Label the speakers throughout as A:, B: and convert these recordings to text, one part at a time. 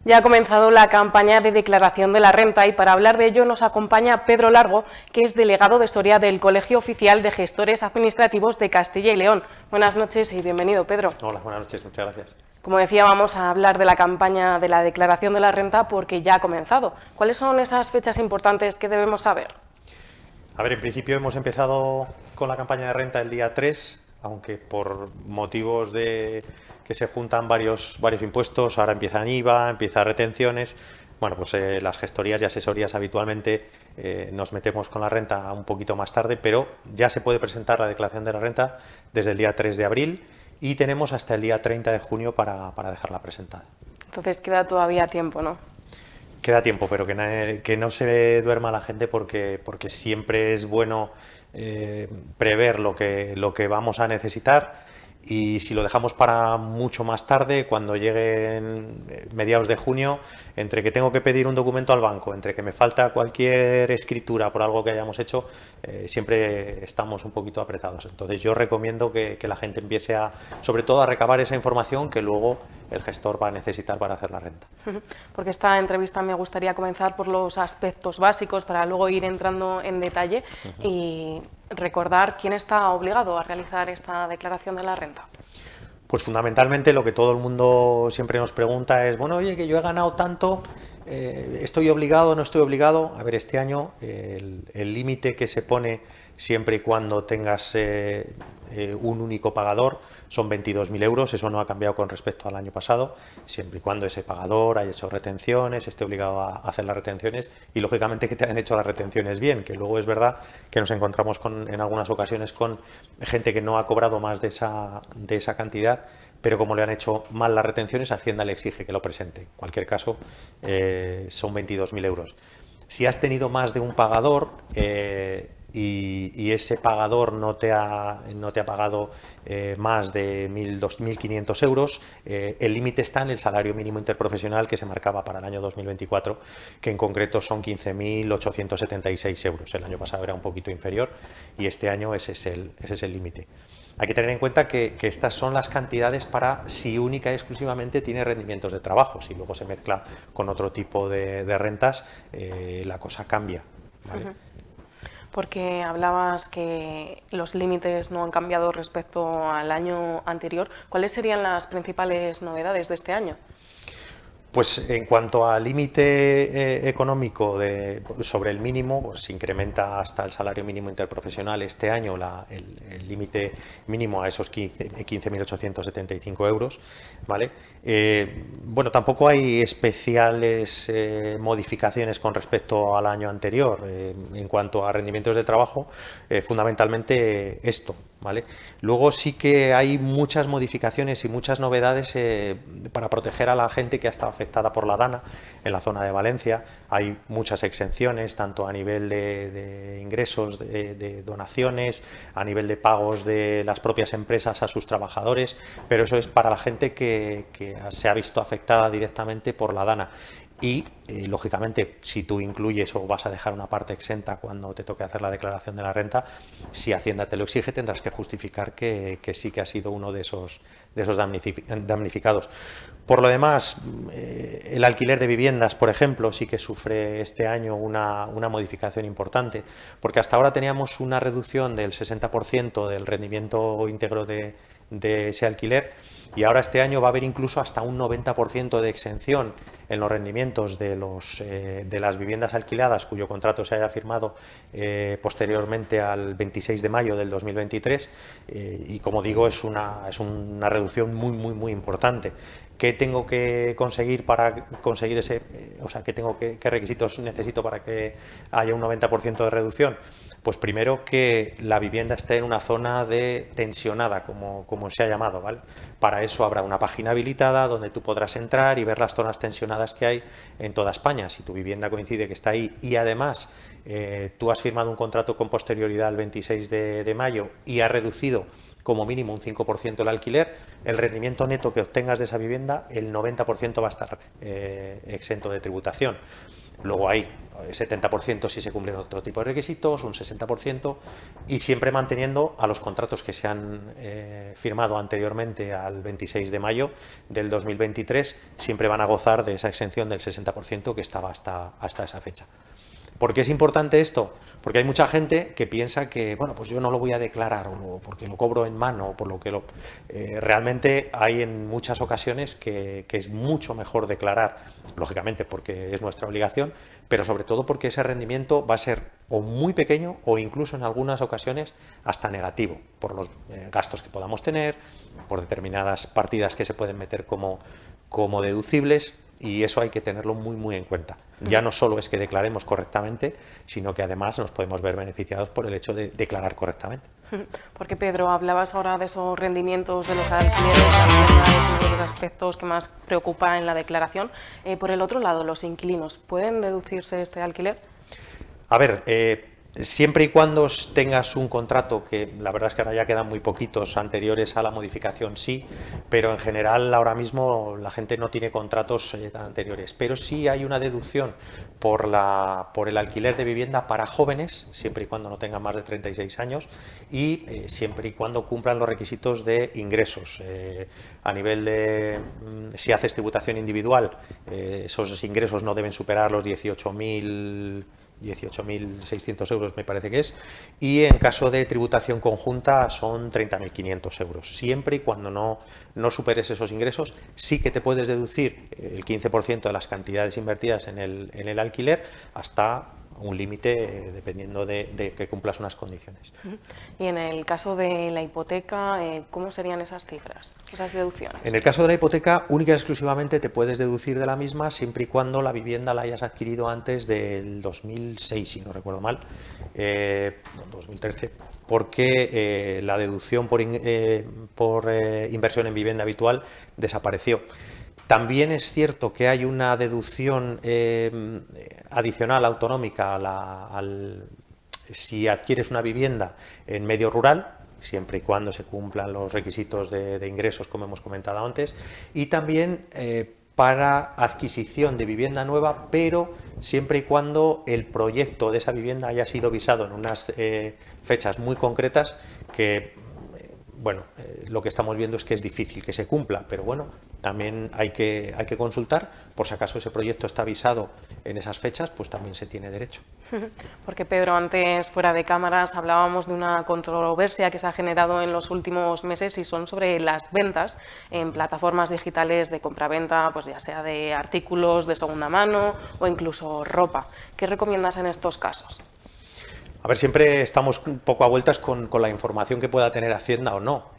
A: Ya ha comenzado la campaña de declaración de la renta y para hablar de ello nos acompaña Pedro Largo, que es delegado de Soria del Colegio Oficial de Gestores Administrativos de Castilla y León. Buenas noches y bienvenido, Pedro.
B: Hola, buenas noches, muchas gracias.
A: Como decía, vamos a hablar de la campaña de la declaración de la renta porque ya ha comenzado. ¿Cuáles son esas fechas importantes que debemos saber?
B: A ver, en principio hemos empezado con la campaña de renta el día 3, aunque por motivos de que se juntan varios impuestos, ahora empiezan IVA, empiezan retenciones. Bueno, pues las gestorías y asesorías habitualmente nos metemos con la renta un poquito más tarde, pero ya se puede presentar la declaración de la renta desde el día 3 de abril y tenemos hasta el día 30 de junio para dejarla presentada.
A: Entonces queda todavía tiempo, ¿no?
B: Queda tiempo, pero que no se duerma la gente porque siempre es bueno prever lo que vamos a necesitar, y si lo dejamos para mucho más tarde, cuando lleguen mediados de junio, entre que tengo que pedir un documento al banco, entre que me falta cualquier escritura por algo que hayamos hecho, siempre estamos un poquito apretados. Entonces yo recomiendo que la gente empiece sobre todo a recabar esa información que luego el gestor va a necesitar para hacer la renta.
A: Porque esta entrevista me gustaría comenzar por los aspectos básicos para luego ir entrando en detalle y recordar quién está obligado a realizar esta declaración de la renta.
B: Pues fundamentalmente lo que todo el mundo siempre nos pregunta es, bueno, oye, que yo he ganado tanto, ¿estoy obligado o no estoy obligado? A ver, este año el límite que se pone siempre y cuando tengas un único pagador son 22.000 euros, eso no ha cambiado con respecto al año pasado, siempre y cuando ese pagador haya hecho retenciones, esté obligado a hacer las retenciones y lógicamente que te hayan hecho las retenciones bien, que luego es verdad que nos encontramos en algunas ocasiones con gente que no ha cobrado más de esa cantidad, pero como le han hecho mal las retenciones, Hacienda le exige que lo presente. En cualquier caso, son 22.000 euros. Si has tenido más de un pagador y ese pagador no te ha pagado más de 1.500 euros, el límite está en el salario mínimo interprofesional que se marcaba para el año 2024, que en concreto son 15.876 euros. El año pasado era un poquito inferior y este año ese es el límite. Hay que tener en cuenta que estas son las cantidades para si única y exclusivamente tiene rendimientos de trabajo. Si luego se mezcla con otro tipo de rentas, la cosa cambia, ¿vale?
A: Porque hablabas que los límites no han cambiado respecto al año anterior. ¿Cuáles serían las principales novedades de este año?
B: Pues en cuanto al límite económico sobre el mínimo, pues se incrementa hasta el salario mínimo interprofesional este año el límite mínimo a esos 15.875 euros, ¿vale? Bueno, tampoco hay especiales modificaciones con respecto al año anterior. En cuanto a rendimientos de trabajo, fundamentalmente esto, ¿vale? Luego sí que hay muchas modificaciones y muchas novedades para proteger a la gente que ha estado afectada por la DANA en la zona de Valencia. Hay muchas exenciones, tanto a nivel de ingresos, de donaciones, a nivel de pagos de las propias empresas a sus trabajadores, pero eso es para la gente que se ha visto afectada directamente por la DANA. Y, lógicamente, si tú incluyes o vas a dejar una parte exenta cuando te toque hacer la declaración de la renta, si Hacienda te lo exige, tendrás que justificar que sí que has sido uno de esos damnificados. Por lo demás, el alquiler de viviendas, por ejemplo, sí que sufre este año una modificación importante, porque hasta ahora teníamos una reducción del 60% del rendimiento íntegro de ese alquiler, y ahora este año va a haber incluso hasta un 90% de exención en los rendimientos de las viviendas alquiladas cuyo contrato se haya firmado posteriormente al 26 de mayo del 2023, y como digo, es una reducción muy importante. ¿Qué tengo que conseguir para conseguir qué requisitos necesito para que haya un 90% de reducción? Pues primero, que la vivienda esté en una zona tensionada, como se ha llamado, ¿vale? Para eso habrá una página habilitada donde tú podrás entrar y ver las zonas tensionadas que hay en toda España. Si tu vivienda coincide que está ahí y además tú has firmado un contrato con posterioridad al 26 de mayo y has reducido como mínimo un 5% el alquiler, el rendimiento neto que obtengas de esa vivienda, el 90% va a estar exento de tributación. luego hay 70% si se cumplen otro tipo de requisitos, un 60%, y siempre manteniendo a los contratos que se han firmado anteriormente al 26 de mayo del 2023, siempre van a gozar de esa exención del 60% que estaba hasta esa fecha. ¿Por qué es importante esto? Porque hay mucha gente que piensa que, bueno, pues yo no lo voy a declarar o porque lo cobro en mano, o por lo que realmente hay en muchas ocasiones que es mucho mejor declarar, lógicamente porque es nuestra obligación, pero sobre todo porque ese rendimiento va a ser o muy pequeño o incluso en algunas ocasiones hasta negativo, por los gastos que podamos tener, por determinadas partidas que se pueden meter como deducibles, y eso hay que tenerlo muy en cuenta. Ya no solo es que declaremos correctamente, sino que además nos podemos ver beneficiados por el hecho de declarar correctamente.
A: Porque, Pedro, hablabas ahora de esos rendimientos de los alquileres, también es uno de los aspectos que más preocupa en la declaración. Por el otro lado, los inquilinos, ¿pueden deducirse este alquiler?
B: A ver, siempre y cuando tengas un contrato, que la verdad es que ahora ya quedan muy poquitos anteriores a la modificación, sí, pero en general ahora mismo la gente no tiene contratos tan anteriores. Pero sí hay una deducción por el alquiler de vivienda para jóvenes, siempre y cuando no tengan más de 36 años y siempre y cuando cumplan los requisitos de ingresos. A nivel de, si haces tributación individual, esos ingresos no deben superar los 18.600 euros me parece que es, y en caso de tributación conjunta son 30.500 euros. Siempre y cuando no superes esos ingresos, sí que te puedes deducir el 15% de las cantidades invertidas en el alquiler hasta un límite dependiendo de que cumplas unas condiciones.
A: Y en el caso de la hipoteca, ¿cómo serían esas cifras, esas deducciones?
B: En el caso de la hipoteca, única y exclusivamente te puedes deducir de la misma siempre y cuando la vivienda la hayas adquirido antes del 2006, si no recuerdo mal, 2013, porque la deducción por inversión en vivienda habitual desapareció. También es cierto que hay una deducción adicional autonómica si adquieres una vivienda en medio rural, siempre y cuando se cumplan los requisitos de ingresos, como hemos comentado antes, y también para adquisición de vivienda nueva, pero siempre y cuando el proyecto de esa vivienda haya sido visado en unas fechas muy concretas que... Bueno, lo que estamos viendo es que es difícil que se cumpla, pero bueno, también hay que consultar, por si acaso ese proyecto está avisado en esas fechas, pues también se tiene derecho.
A: Porque, Pedro, antes fuera de cámaras hablábamos de una controversia que se ha generado en los últimos meses y son sobre las ventas en plataformas digitales de compraventa, pues ya sea de artículos de segunda mano o incluso ropa. ¿Qué recomiendas en estos casos?
B: A ver, siempre estamos un poco a vueltas con la información que pueda tener Hacienda o no.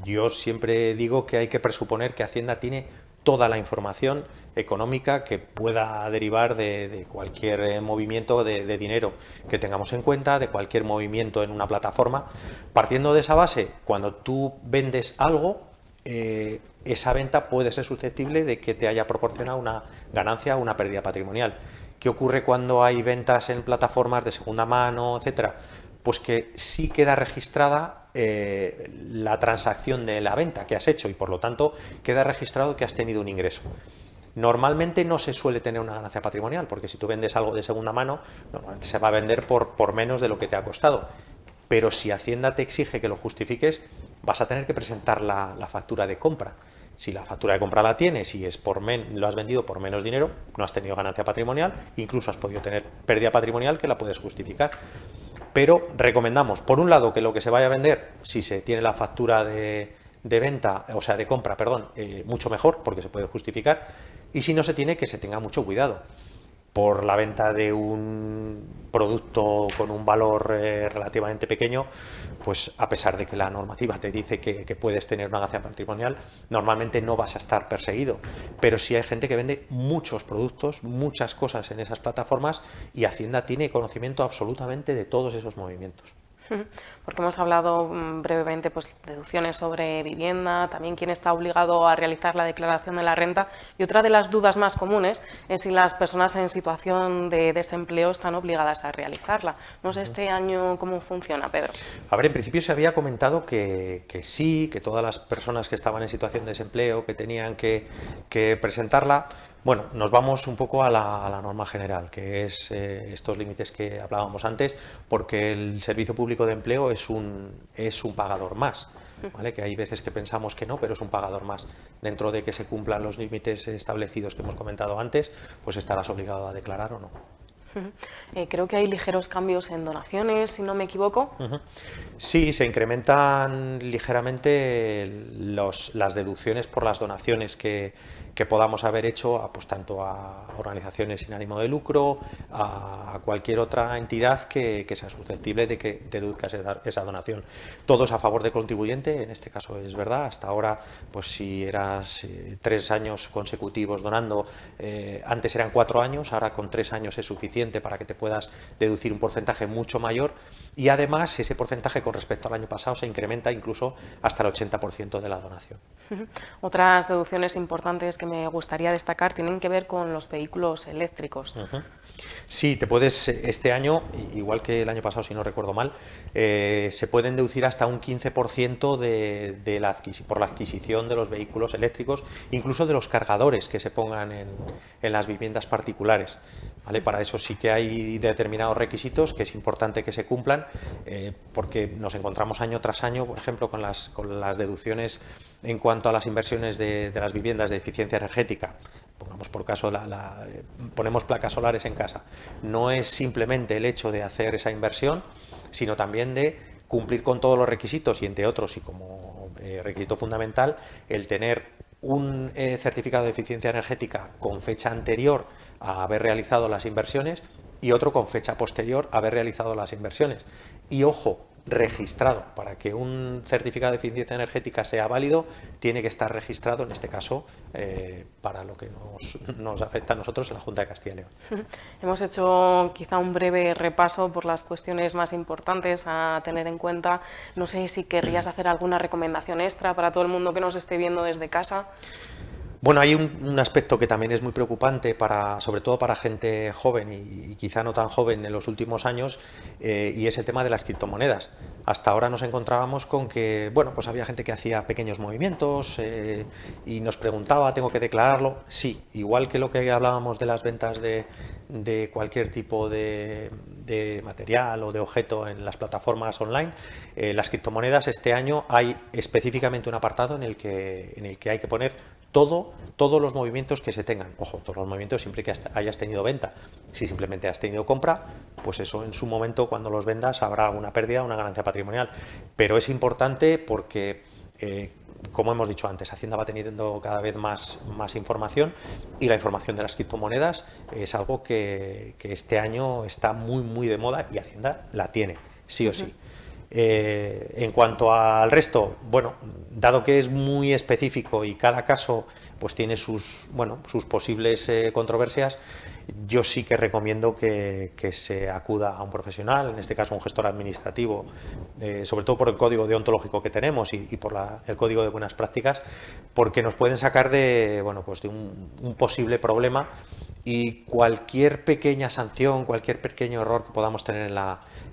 B: Yo siempre digo que hay que presuponer que Hacienda tiene toda la información económica que pueda derivar de cualquier movimiento de dinero que tengamos en cuenta, de cualquier movimiento en una plataforma. Partiendo de esa base, cuando tú vendes algo, esa venta puede ser susceptible de que te haya proporcionado una ganancia o una pérdida patrimonial. ¿Qué ocurre cuando hay ventas en plataformas de segunda mano, etcétera? Pues que sí queda registrada la transacción de la venta que has hecho y por lo tanto queda registrado que has tenido un ingreso. Normalmente no se suele tener una ganancia patrimonial, porque si tú vendes algo de segunda mano, normalmente se va a vender por menos de lo que te ha costado. Pero si Hacienda te exige que lo justifiques, vas a tener que presentar la factura de compra. Si la factura de compra la tienes y lo has vendido por menos dinero, no has tenido ganancia patrimonial, incluso has podido tener pérdida patrimonial que la puedes justificar. Pero recomendamos, por un lado, que lo que se vaya a vender, si se tiene la factura de venta, o sea, de compra, perdón, mucho mejor, porque se puede justificar, y si no se tiene, que se tenga mucho cuidado. Por la venta de un producto con un valor relativamente pequeño, pues a pesar de que la normativa te dice que puedes tener una ganancia patrimonial, normalmente no vas a estar perseguido. Pero sí hay gente que vende muchos productos, muchas cosas en esas plataformas y Hacienda tiene conocimiento absolutamente de todos esos movimientos.
A: Porque hemos hablado brevemente pues deducciones sobre vivienda, también quién está obligado a realizar la declaración de la renta, y otra de las dudas más comunes es si las personas en situación de desempleo están obligadas a realizarla. No sé este año cómo funciona, Pedro.
B: A ver, en principio se había comentado que sí, que todas las personas que estaban en situación de desempleo, que tenían que presentarla, Bueno, nos vamos un poco a la norma general, que es estos límites que hablábamos antes, porque el Servicio Público de Empleo es un pagador más, ¿vale? Que hay veces que pensamos que no, pero es un pagador más. Dentro de que se cumplan los límites establecidos que hemos comentado antes, pues estarás obligado a declarar o no.
A: Creo que hay ligeros cambios en donaciones, si no me equivoco.
B: Sí, se incrementan ligeramente las deducciones por las donaciones que podamos haber hecho pues tanto a organizaciones sin ánimo de lucro, a cualquier otra entidad que sea susceptible de que deduzcas esa donación. Todos a favor del contribuyente, en este caso es verdad. Hasta ahora, pues si eras 3 años consecutivos donando, antes eran 4 años, ahora con 3 años es suficiente para que te puedas deducir un porcentaje mucho mayor, y además ese porcentaje con respecto al año pasado se incrementa incluso hasta el 80% de la donación.
A: Otras deducciones importantes que me gustaría destacar tienen que ver con los vehículos eléctricos.
B: Sí, te puedes, este año, igual que el año pasado si no recuerdo mal, se pueden deducir hasta un 15% por la adquisición de los vehículos eléctricos, incluso de los cargadores que se pongan en las viviendas particulares. ¿Vale? Para eso sí que hay determinados requisitos que es importante que se cumplan, porque nos encontramos año tras año, por ejemplo, con las deducciones en cuanto a las inversiones de las viviendas de eficiencia energética. Pongamos por caso, ponemos placas solares en casa. No es simplemente el hecho de hacer esa inversión, sino también de cumplir con todos los requisitos y, entre otros, y como requisito fundamental, el tener un certificado de eficiencia energética con fecha anterior a haber realizado las inversiones y otro con fecha posterior a haber realizado las inversiones. Y ojo, registrado. Para que un certificado de eficiencia energética sea válido, tiene que estar registrado, en este caso, para lo que nos afecta a nosotros en la Junta de Castilla y León.
A: Hemos hecho quizá un breve repaso por las cuestiones más importantes a tener en cuenta. No sé si querrías hacer alguna recomendación extra para todo el mundo que nos esté viendo desde casa.
B: Bueno, hay un aspecto que también es muy preocupante, sobre todo para gente joven y quizá no tan joven en los últimos años, y es el tema de las criptomonedas. Hasta ahora nos encontrábamos con que, bueno, pues había gente que hacía pequeños movimientos y nos preguntaba, ¿tengo que declararlo? Sí, igual que lo que hablábamos de las ventas de cualquier tipo de material o de objeto en las plataformas online, las criptomonedas este año hay específicamente un apartado en el que hay que poner todos los movimientos que se tengan. Ojo, todos los movimientos siempre que hayas tenido venta. Si simplemente has tenido compra, pues eso en su momento, cuando los vendas, habrá una pérdida o una ganancia patrimonial. Pero es importante porque, como hemos dicho antes, Hacienda va teniendo cada vez más información, y la información de las criptomonedas es algo que este año está muy de moda, y Hacienda la tiene, sí o sí. En cuanto al resto, bueno, dado que es muy específico y cada caso pues tiene sus posibles controversias, yo sí que recomiendo que se acuda a un profesional, en este caso un gestor administrativo, sobre todo por el código deontológico que tenemos y por el código de buenas prácticas, porque nos pueden sacar de un posible problema, y cualquier pequeña sanción, cualquier pequeño error que podamos tener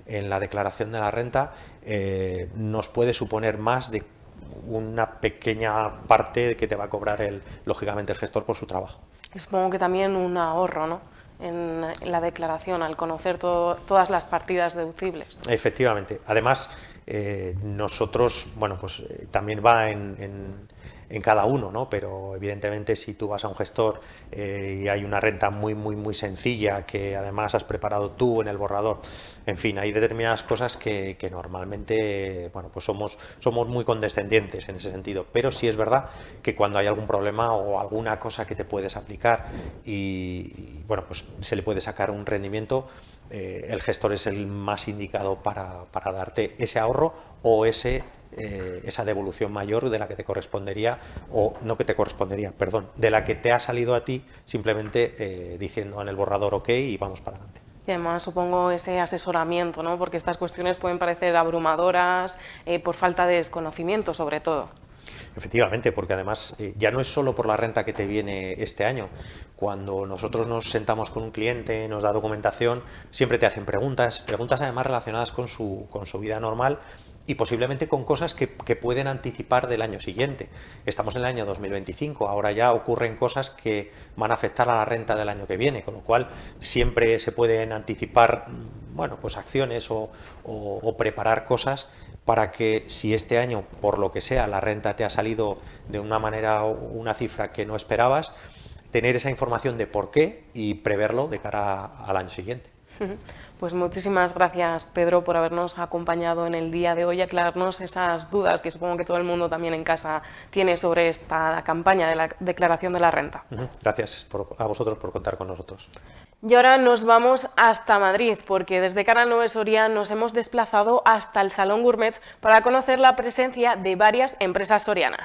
B: en la declaración de la renta nos puede suponer más de una pequeña parte que te va a cobrar lógicamente el gestor por su trabajo.
A: Supongo que también un ahorro, ¿no?, en la declaración, al conocer todas las partidas deducibles.
B: Efectivamente. Además, nosotros, pues también va en cada uno, ¿no? Pero evidentemente si tú vas a un gestor y hay una renta muy sencilla que además has preparado tú en el borrador, en fin, hay determinadas cosas que normalmente, pues somos muy condescendientes en ese sentido. Pero sí es verdad que cuando hay algún problema o alguna cosa que te puedes aplicar y pues se le puede sacar un rendimiento, el gestor es el más indicado para darte ese ahorro o esa devolución mayor de la que te correspondería, o no que te correspondería, perdón, de la que te ha salido a ti simplemente diciendo en el borrador OK y vamos para adelante.
A: Y además supongo ese asesoramiento, ¿no?, porque estas cuestiones pueden parecer abrumadoras por falta de desconocimiento, sobre todo.
B: Efectivamente, porque además ya no es solo por la renta que te viene este año. Cuando nosotros nos sentamos con un cliente, nos da documentación, siempre te hacen preguntas además relacionadas con su vida normal, y posiblemente con cosas que pueden anticipar del año siguiente. Estamos en el año 2025, ahora ya ocurren cosas que van a afectar a la renta del año que viene, con lo cual siempre se pueden anticipar, bueno, pues acciones o preparar cosas para que si este año, por lo que sea, la renta te ha salido de una manera o una cifra que no esperabas, tener esa información de por qué y preverlo de cara al año siguiente.
A: Pues muchísimas gracias, Pedro, por habernos acompañado en el día de hoy y aclararnos esas dudas que supongo que todo el mundo también en casa tiene sobre esta campaña de la declaración de la renta.
B: Gracias a vosotros por contar con nosotros.
A: Y ahora nos vamos hasta Madrid, porque desde Canal 9 Soria nos hemos desplazado hasta el Salón Gourmet para conocer la presencia de varias empresas sorianas.